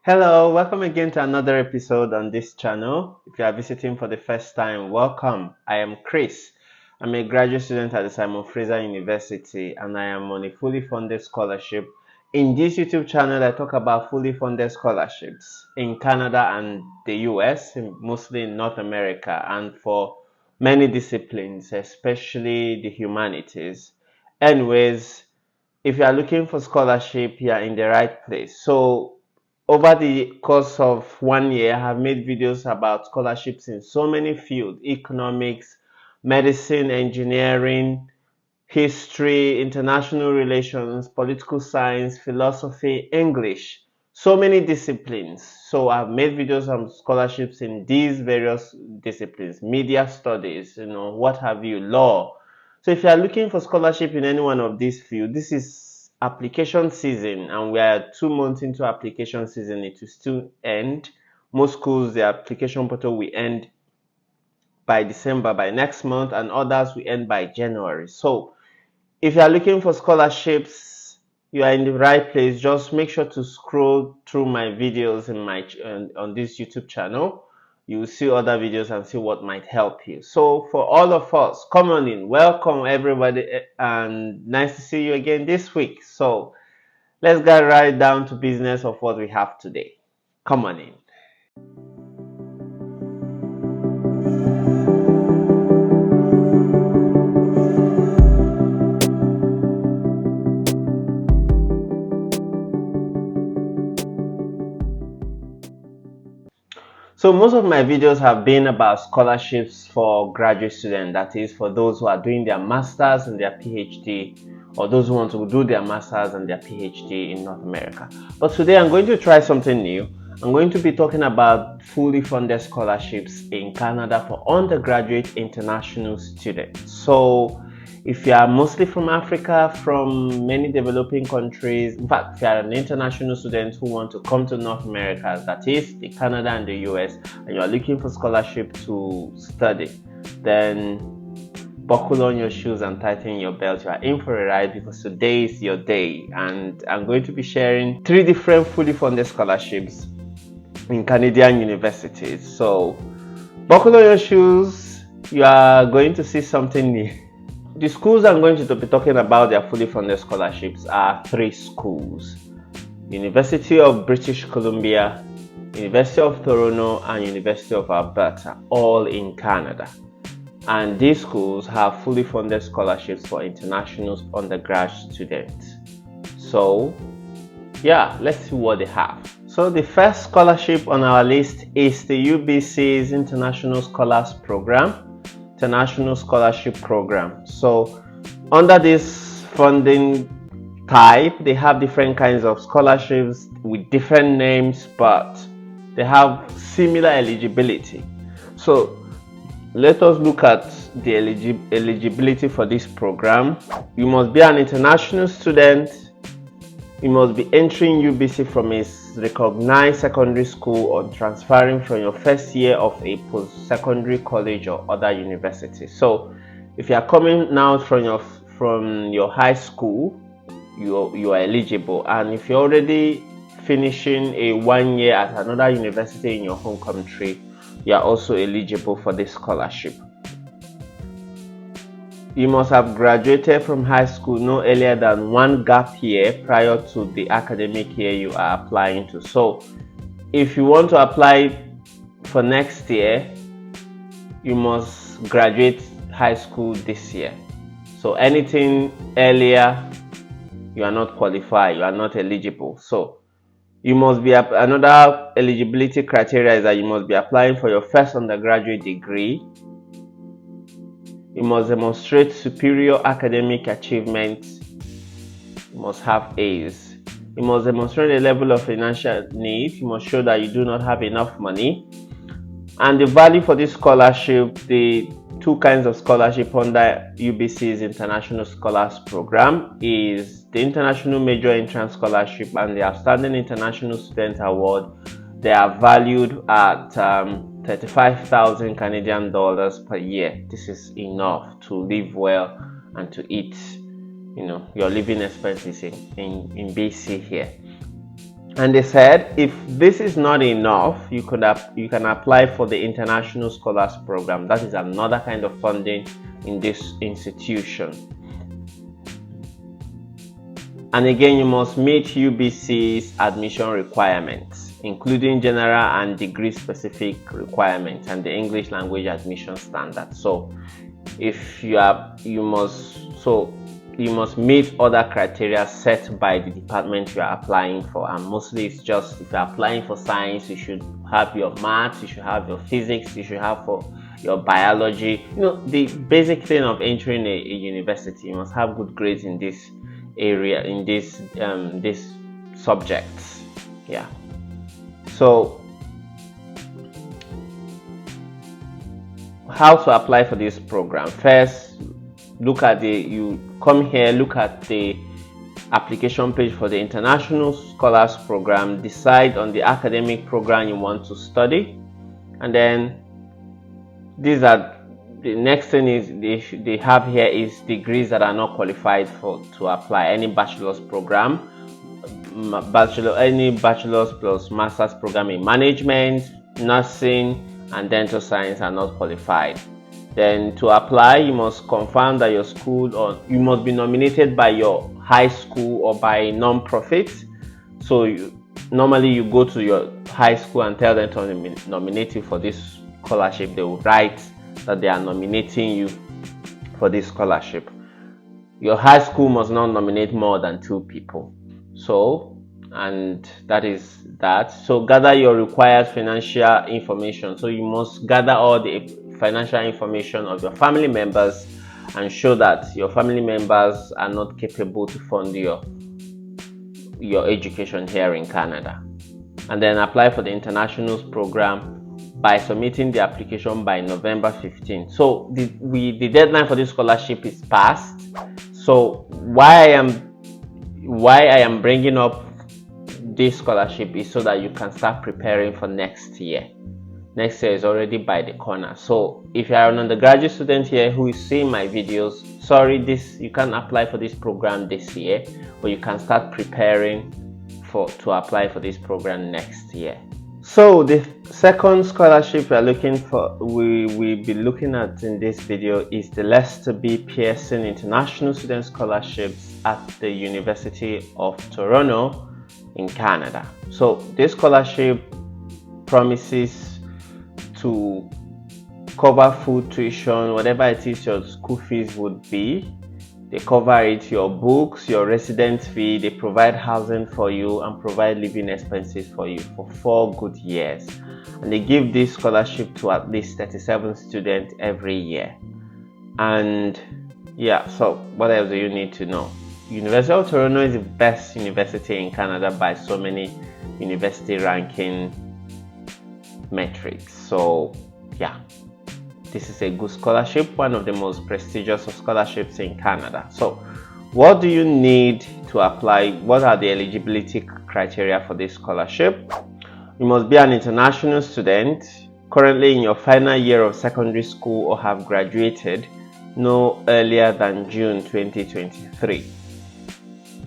Hello, welcome again to another episode on this channel. If you are visiting for the first time, welcome. I am Chris. I'm a graduate student at the Simon Fraser University and I am on a fully funded scholarship. In this YouTube channel, I talk about fully funded scholarships in Canada and the US, mostly in North America, and for many disciplines, especially the humanities. Anyways, if you are looking for scholarship, you are in the right place. So over the course of 1 year, I have made videos about scholarships in so many fields: economics, medicine, engineering, history, international relations, political science, philosophy, English, so many disciplines. So I've made videos on scholarships in these various disciplines: media studies, what have you, law. So if you are looking for scholarship in any one of these fields, this is application season and we are 2 months into application season. It will still end. Most schools, the application portal will end by December, by next month, and others will end by January. So if you are looking for scholarships, you are in the right place. Just make sure to scroll through my videos in on this YouTube channel. You will see other videos and see what might help you. So for all of us, come on in. Welcome everybody, and nice to see you again this week. So let's get right down to business of what we have today. Come on in. So most of my videos have been about scholarships for graduate students, that is for those who are doing their masters and their PhD, or those who want to do their masters and their PhD in North America. But today I'm going to try something new. I'm going to be talking about fully funded scholarships in Canada for undergraduate international students. So if you are mostly from Africa, from many developing countries, in fact, if you are an international student who want to come to North America, that is the Canada and the US, and you are looking for scholarship to study, then buckle on your shoes and tighten your belt. You are in for a ride, because today is your day. And I'm going to be sharing 3 different fully funded scholarships in Canadian universities. So buckle on your shoes. You are going to see something new. The schools I'm going to be talking about their fully funded scholarships are 3 schools: University of British Columbia, University of Toronto, and University of Alberta, all in Canada. And these schools have fully funded scholarships for international undergrad students. So yeah, let's see what they have. So the first scholarship on our list is the UBC's International Scholars Program. International Scholarship Program. So under this funding type, they have different kinds of scholarships with different names, but they have similar eligibility. So let us look at the eligibility for this program. You must be an international student. You must be entering UBC from a recognized secondary school or transferring from your first year of a post-secondary college or other university. So if you are coming now from your high school, you are eligible. And if you're already finishing a 1 year at another university in your home country, you are also eligible for this scholarship. You must have graduated from high school no earlier than 1 gap year prior to the academic year you are applying to. So if you want to apply for next year, you must graduate high school this year. So anything earlier, you are not qualified, you are not eligible. So you must be, another eligibility criteria is that you must be applying for your first undergraduate degree. You must demonstrate superior academic achievement. You must have A's. You must demonstrate a level of financial need. You must show that you do not have enough money. And the value for this scholarship, the 2 kinds of scholarship under UBC's International Scholars Program, is the International Major Entrance Scholarship and the Outstanding International Student Award. They are valued at 35,000 Canadian dollars per year. This is enough to live well and to eat, your living expenses in BC here. And they said if this is not enough, you can apply for the International Scholars Program. That is another kind of funding in this institution. And again, you must meet UBC's admission requirements, including general and degree specific requirements and the English language admission standard. So if you must meet other criteria set by the department you are applying for, and mostly it's just if you're applying for science, you should have your maths, you should have your physics, you should have for your biology. The basic thing of entering a university, you must have good grades in this area, in this subjects. Yeah. So how to apply for this program? First, look at the application page for the International Scholars Program. Decide on the academic program you want to study, and then the next thing is they have here is degrees that are not qualified to apply. Any bachelor's program, any bachelor's plus master's program in management, nursing, and dental science are not qualified. Then to apply, you must confirm that your school, or you must be nominated by your high school or by a non-profit. So normally you go to your high school and tell them to nominate you for this scholarship. They will write that they are nominating you for this scholarship. Your high school must not nominate more than 2 people. And that is that. So gather your required financial information. So you must gather all the financial information of your family members and show that your family members are not capable to fund your education here in Canada. And then apply for the international program by submitting the application by November 15. So the deadline for this scholarship is passed. So why I am bringing up this scholarship is so that you can start preparing for next year. Next year is already by the corner. So if you are an undergraduate student here who is seeing my videos, sorry, you can't apply for this program this year, but you can start preparing to apply for this program next year. So the second scholarship we will be looking at in this video is the Lester B. Pearson International Student Scholarships at the University of Toronto in Canada. So this scholarship promises to cover food, tuition, whatever it is your school fees would be. They cover it, your books, your residence fee. They provide housing for you and provide living expenses for you for 4 good years. And they give this scholarship to at least 37 students every year. And yeah, so what else do you need to know? University of Toronto is the best university in Canada by so many university ranking metrics. So yeah, this is a good scholarship, one of the most prestigious of scholarships in Canada. So what do you need to apply? What are the eligibility criteria for this scholarship? You must be an international student, currently in your final year of secondary school, or have graduated no earlier than June 2023.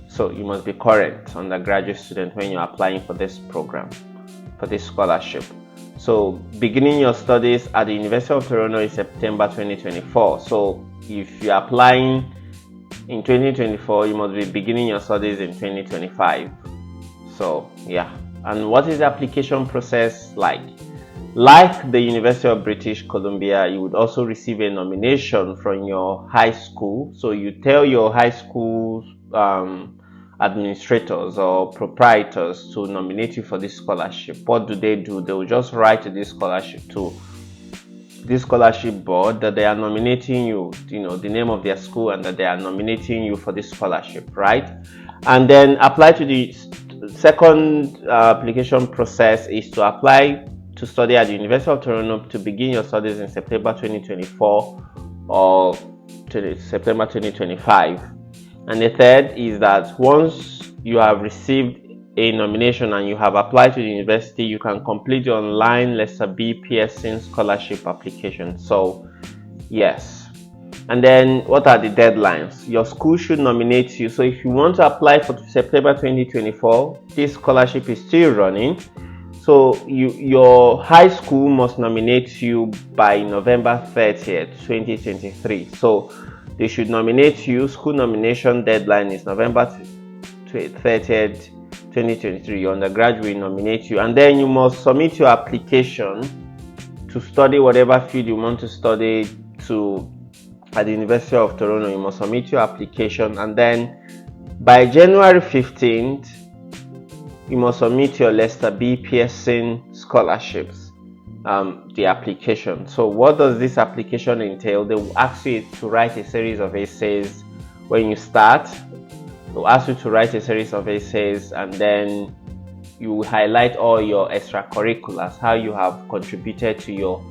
So you must be current undergraduate student when you're applying for this program, for this scholarship. So beginning your studies at the University of Toronto in September 2024. So if you're applying in 2024, you must be beginning your studies in 2025. So yeah. And what is the application process like? Like the University of British Columbia, you would also receive a nomination from your high school. So you tell your high school administrators or proprietors to nominate you for this scholarship. What do? They will just write to this scholarship board that they are nominating you, the name of their school, and that they are nominating you for this scholarship, right? And then apply to the second application process is to apply to study at the University of Toronto to begin your studies in September 2024 or September 2025. And the third is that once you have received a nomination and you have applied to the university, you can complete the online Lester B. Pearson scholarship application. So yes, And then what are the deadlines? Your school should nominate you. So if you want to apply for September 2024, this scholarship is still running. So your high school must nominate you by November 30th, 2023. So they should nominate you. School nomination deadline is November 30th, 2023. Your undergraduate will nominate you, and then you must submit your application to study whatever field you want to study at the University of Toronto. You must submit your application, and then by January 15th, you must submit your Lester B. Pearson scholarships, the application. So what does this application entail? They will ask you to write a series of essays when you start. They'll ask you to write a series of essays, and then you will highlight all your extracurriculars, how you have contributed to your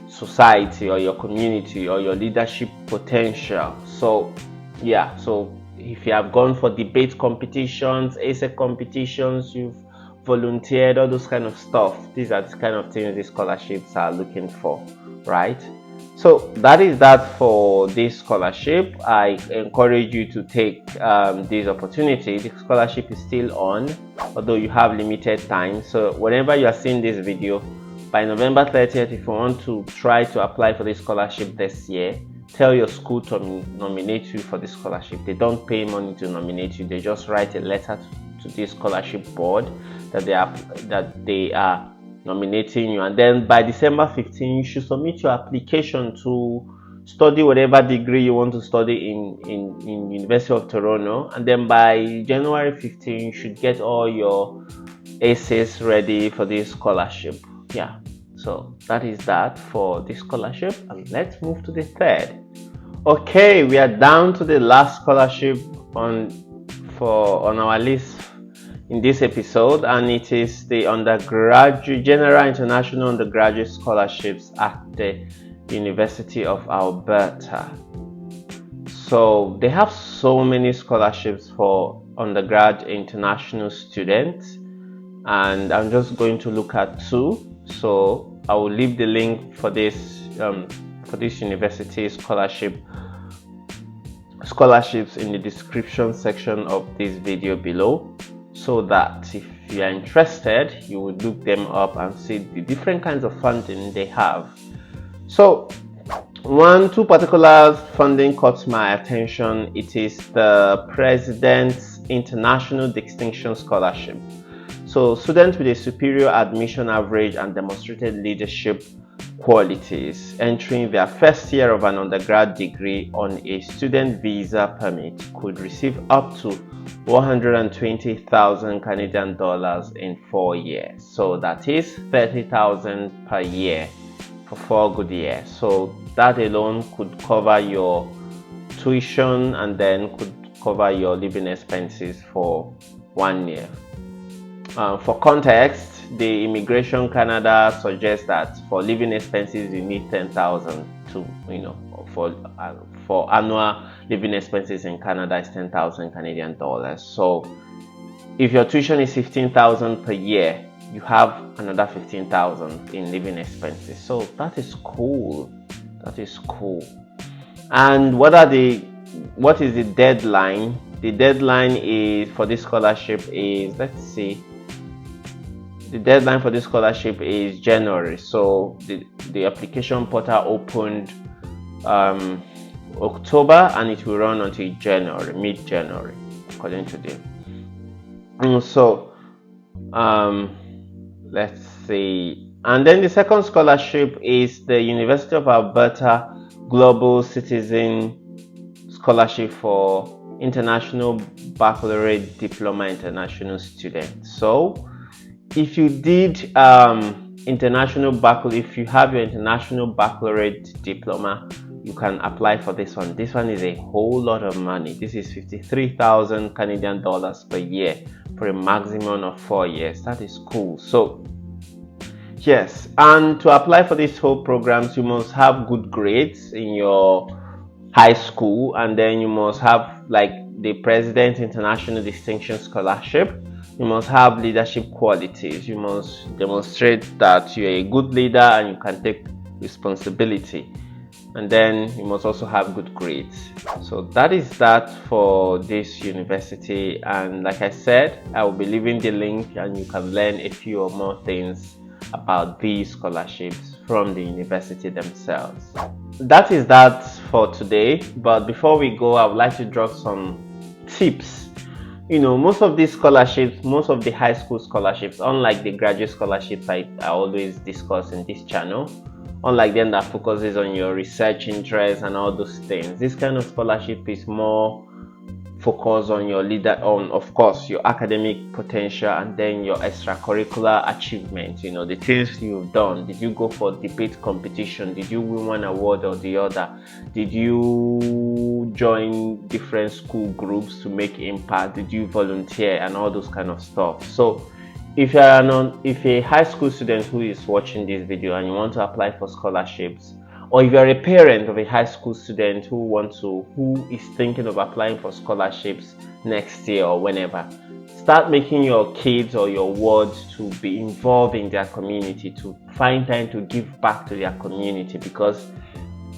society or your community or your leadership potential. So yeah, so if you have gone for debate competitions, essay competitions, you've volunteered, all those kind of stuff, these are the kind of things these scholarships are looking for, right? So that is that for this scholarship. I encourage you to take this opportunity. The scholarship is still on, although you have limited time. So whenever you are seeing this video, by November 30th, if you want to try to apply for this scholarship this year, tell your school to nominate you for this scholarship. They don't pay money to nominate you. They just write a letter to this scholarship board that they are nominating you, and then by December 15, you should submit your application to study whatever degree you want to study in University of Toronto, and then by January 15, you should get all your essays ready for this scholarship. Yeah, so that is that for this scholarship, and let's move to the third. Okay, we are down to the last scholarship on our list in this episode, and it is the General International Undergraduate Scholarships at the University of Alberta. So they have so many scholarships for undergrad international students, and I'm just going to look at two. So I will leave the link for this university scholarships in the description section of this video below, so that if you are interested, you would look them up and see the different kinds of funding they have. So two particular funding caught my attention. It is the President's International Distinction Scholarship. So students with a superior admission average and demonstrated leadership qualities entering their first year of an undergrad degree on a student visa permit could receive up to 120,000 Canadian dollars in 4 years. So that is 30,000 per year for 4 good years. So that alone could cover your tuition and then could cover your living expenses for 1 year. For context, the Immigration Canada suggests that for living expenses you need 10,000 to, for annual living expenses in Canada is 10,000 Canadian dollars. So if your tuition is 15,000 per year, you have another 15,000 in living expenses. So that is cool. That is cool. And what is the deadline? The deadline is for this scholarship is, let's see. The deadline for this scholarship is January. So the application portal opened October, and it will run until January, mid-January, according to them. So let's see. And then the second scholarship is the University of Alberta Global Citizen Scholarship for International Baccalaureate Diploma International Students. So if you did if you have your international baccalaureate diploma, you can apply for this one. This one is a whole lot of money. This is 53,000 Canadian dollars per year for a maximum of 4 years. That is cool. So yes, and to apply for these whole programs, you must have good grades in your high school, and then you must have like the President's International Distinction Scholarship. You must have leadership qualities. You must demonstrate that you're a good leader and you can take responsibility. and then you must also have good grades. So that is that for this university, and like I said, I will be leaving the link and you can learn a few or more things about these scholarships from the university themselves. That is that for today, but before we go, I would like to drop some tips. Most of these scholarships, most of the high school scholarships, unlike the graduate scholarships I always discuss in this channel, unlike them that focuses on your research interests and all those things, this kind of scholarship is more focused on your leader, on of course your academic potential, and then your extracurricular achievements, the things you've done. Did you go for debate competition? Did you win one award or the other? Did you join different school groups to make impact? Did you volunteer and all those kind of stuff? So if a high school student who is watching this video and you want to apply for scholarships, or if you're a parent of a high school student who is thinking of applying for scholarships next year or whenever, start making your kids or your wards to be involved in their community, to find time to give back to their community, because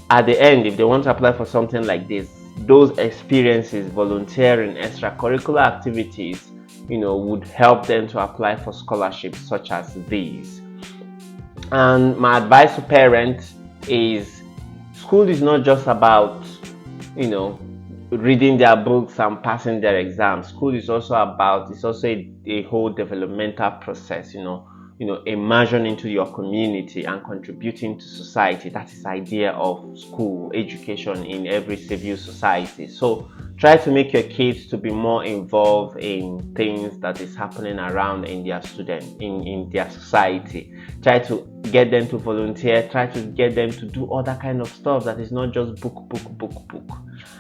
at the end, if they want to apply for something like this, those experiences, volunteering, extracurricular activities, would help them to apply for scholarships such as these. And my advice to parents is, school is not just about reading their books and passing their exams. School is also a whole developmental process, immersion into your community and contributing to society. That is the idea of school education in every civil society. So try to make your kids to be more involved in things that is happening around in their in their society. Try to get them to volunteer. Try to get them to do other kind of stuff that is not just book.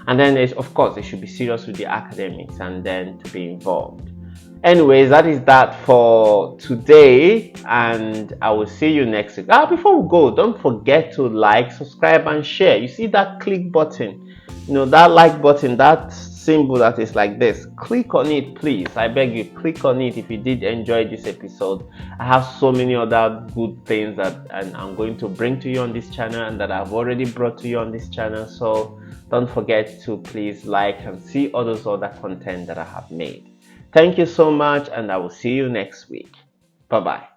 And then of course they should be serious with the academics and then to be involved. Anyways, that is that for today, and I will see you next week. Before we go, don't forget to like, subscribe, and share. You see that click button, that like button, that symbol that is like this. Click on it, please. I beg you, click on it if you did enjoy this episode. I have so many other good things that I'm going to bring to you on this channel and that I've already brought to you on this channel. So don't forget to please like and see all those other content that I have made. Thank you so much, and I will see you next week. Bye-bye.